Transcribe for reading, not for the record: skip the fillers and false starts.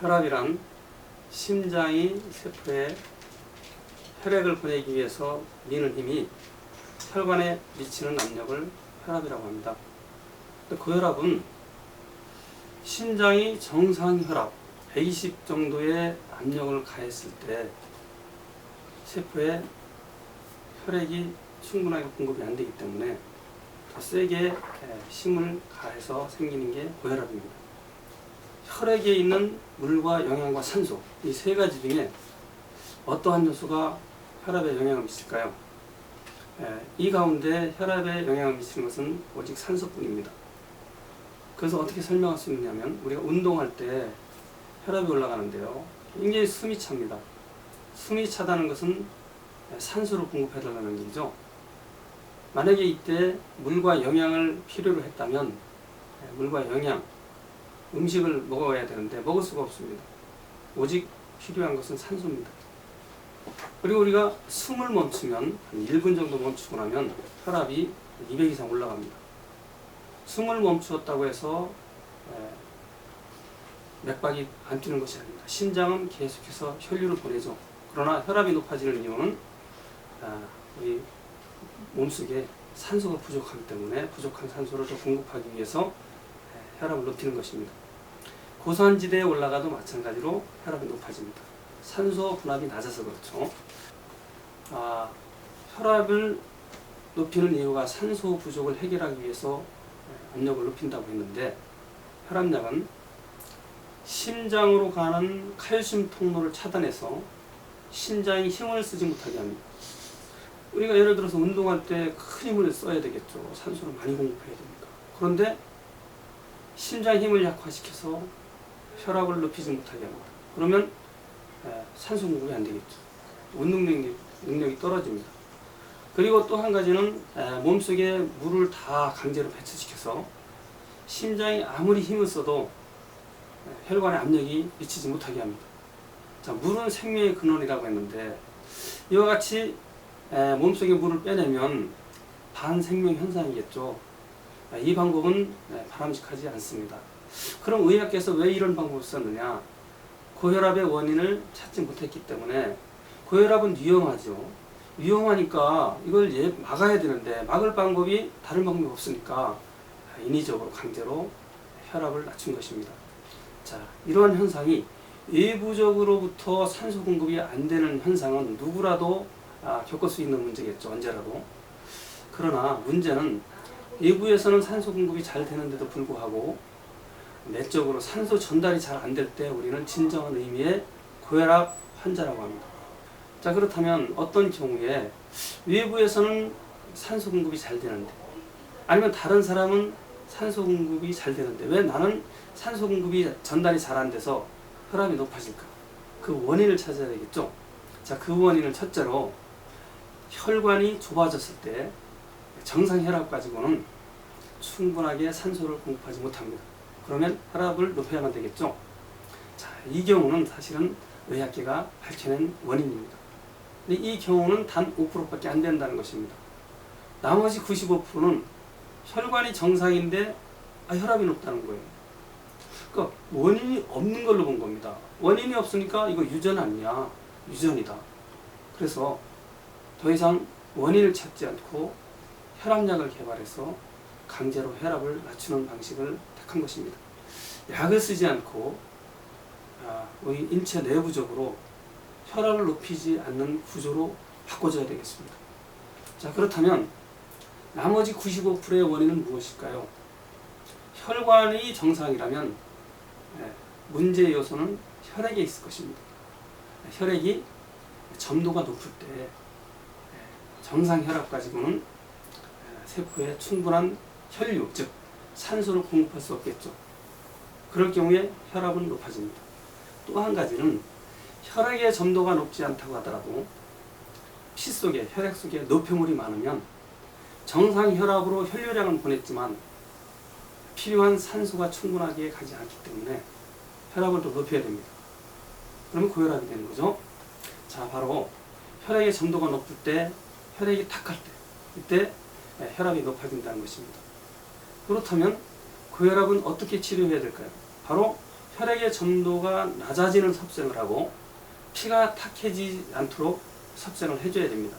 혈압이란 심장이 세포에 혈액을 보내기 위해서 미는 힘이 혈관에 미치는 압력을 혈압이라고 합니다. 고혈압은 심장이 정상 혈압 120 정도의 압력을 가했을 때 세포에 혈액이 충분하게 공급이 안 되기 때문에 더 세게 힘을 가해서 생기는 게 고혈압입니다. 혈액에 있는 물과 영양과 산소, 이 세 가지 중에 어떠한 요소가 혈압에 영향을 미칠까요? 이 가운데 혈압에 영향을 미치는 것은 오직 산소뿐입니다. 그래서 어떻게 설명할 수 있느냐면, 우리가 운동할 때 혈압이 올라가는데요, 굉장히 숨이 찹니다. 숨이 차다는 것은 산소를 공급해달라는 얘기죠. 만약에 이때 물과 영양을 필요로 했다면 물과 영양, 음식을 먹어야 되는데 먹을 수가 없습니다. 오직 필요한 것은 산소입니다. 그리고 우리가 숨을 멈추면 한 1분 정도 멈추고 나면 혈압이 200 이상 올라갑니다. 숨을 멈추었다고 해서 맥박이 안 뛰는 것이 아닙니다. 심장은 계속해서 혈류를 보내죠. 그러나 혈압이 높아지는 이유는 우리 몸속에 산소가 부족하기 때문에 부족한 산소를 더 공급하기 위해서 혈압을 높이는 것입니다. 고산지대에 올라가도 마찬가지로 혈압이 높아집니다. 산소 분압이 낮아서 그렇죠. 혈압을 높이는 이유가 산소 부족을 해결하기 위해서 압력을 높인다고 했는데, 혈압약은 심장으로 가는 칼슘 통로를 차단해서 심장이 힘을 쓰지 못하게 합니다. 우리가 예를 들어서 운동할 때 큰 힘을 써야 되겠죠. 산소를 많이 공급해야 됩니다. 그런데 심장 힘을 약화시켜서 혈압을 높이지 못하게 합니다. 그러면 산소 공급이 안 되겠죠. 운동 능력이 떨어집니다. 그리고 또 한 가지는 몸속에 물을 다 강제로 배출시켜서 심장이 아무리 힘을 써도 혈관에 압력이 미치지 못하게 합니다. 자, 물은 생명의 근원이라고 했는데, 이와 같이 몸속에 물을 빼내면 반생명 현상이겠죠. 이 방법은 바람직하지 않습니다. 그럼 의학계에서 왜 이런 방법을 썼느냐? 고혈압의 원인을 찾지 못했기 때문에. 고혈압은 위험하죠. 위험하니까 이걸 막아야 되는데 막을 방법이 다른 방법이 없으니까 인위적으로 강제로 혈압을 낮춘 것입니다. 자, 이러한 현상이 외부적으로부터 산소 공급이 안 되는 현상은 누구라도 겪을 수 있는 문제겠죠. 언제라도. 그러나 문제는 외부에서는 산소 공급이 잘 되는데도 불구하고 내적으로 산소 전달이 잘 안 될 때 우리는 진정한 의미의 고혈압 환자라고 합니다. 자, 그렇다면 어떤 경우에 외부에서는 산소 공급이 잘 되는데, 아니면 다른 사람은 산소 공급이 잘 되는데 왜 나는 산소 공급이 전달이 잘 안 돼서 혈압이 높아질까? 그 원인을 찾아야 되겠죠. 자, 그 원인은 첫째로 혈관이 좁아졌을 때 정상 혈압 가지고는 충분하게 산소를 공급하지 못합니다. 그러면 혈압을 높여야만 되겠죠. 자, 이 경우는 사실은 의학계가 밝혀낸 원인입니다. 근데 이 경우는 단 5%밖에 안 된다는 것입니다. 나머지 95%는 혈관이 정상인데 혈압이 높다는 거예요. 그러니까 원인이 없는 걸로 본 겁니다. 원인이 없으니까 이거 유전 아니냐? 유전이다. 그래서 더 이상 원인을 찾지 않고 혈압약을 개발해서 강제로 혈압을 낮추는 방식을 택한 것입니다. 약을 쓰지 않고 우리 인체 내부적으로 혈압을 높이지 않는 구조로 바꿔줘야 되겠습니다. 자, 그렇다면 나머지 95%의 원인은 무엇일까요? 혈관이 정상이라면 문제의 요소는 혈액에 있을 것입니다. 혈액이 점도가 높을 때 정상 혈압 가지고는 세포에 충분한 혈류, 즉 산소를 공급할 수 없겠죠. 그럴 경우에 혈압은 높아집니다. 또 한 가지는 혈액의 점도가 높지 않다고 하더라도 피 속에, 혈액 속에 노폐물이 많으면 정상 혈압으로 혈류량은 보냈지만 필요한 산소가 충분하게 가지 않기 때문에 혈압을 더 높여야 됩니다. 그러면 고혈압이 되는 거죠. 자, 바로 혈액의 점도가 높을 때, 혈액이 탁할 때, 이때 혈압이 높아진다는 것입니다. 그렇다면 고혈압은 어떻게 치료해야 될까요? 바로 혈액의 점도가 낮아지는 섭생을 하고 피가 탁해지지 않도록 섭생을 해줘야 됩니다.